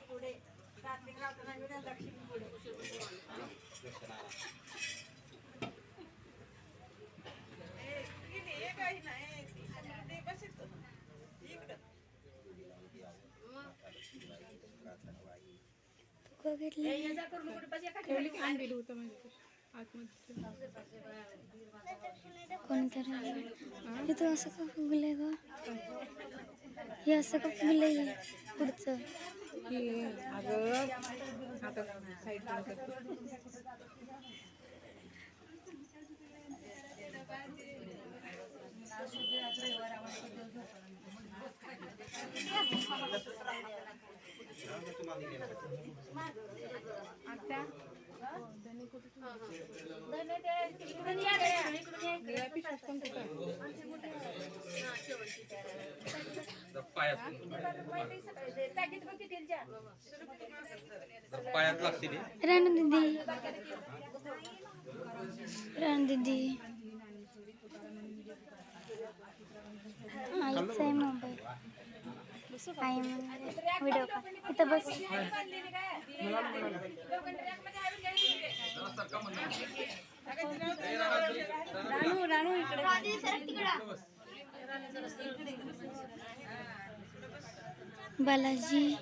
पुढे कोणतरी असं का फुगलंय ग हे असं का फुगलंय पुढचं अगं आता साईड पायात लागते राणू दीदी आईचा आहे मोबाईल आई म्हणजे व्हिडिओ का इथं बस राणू इकडे बालाजी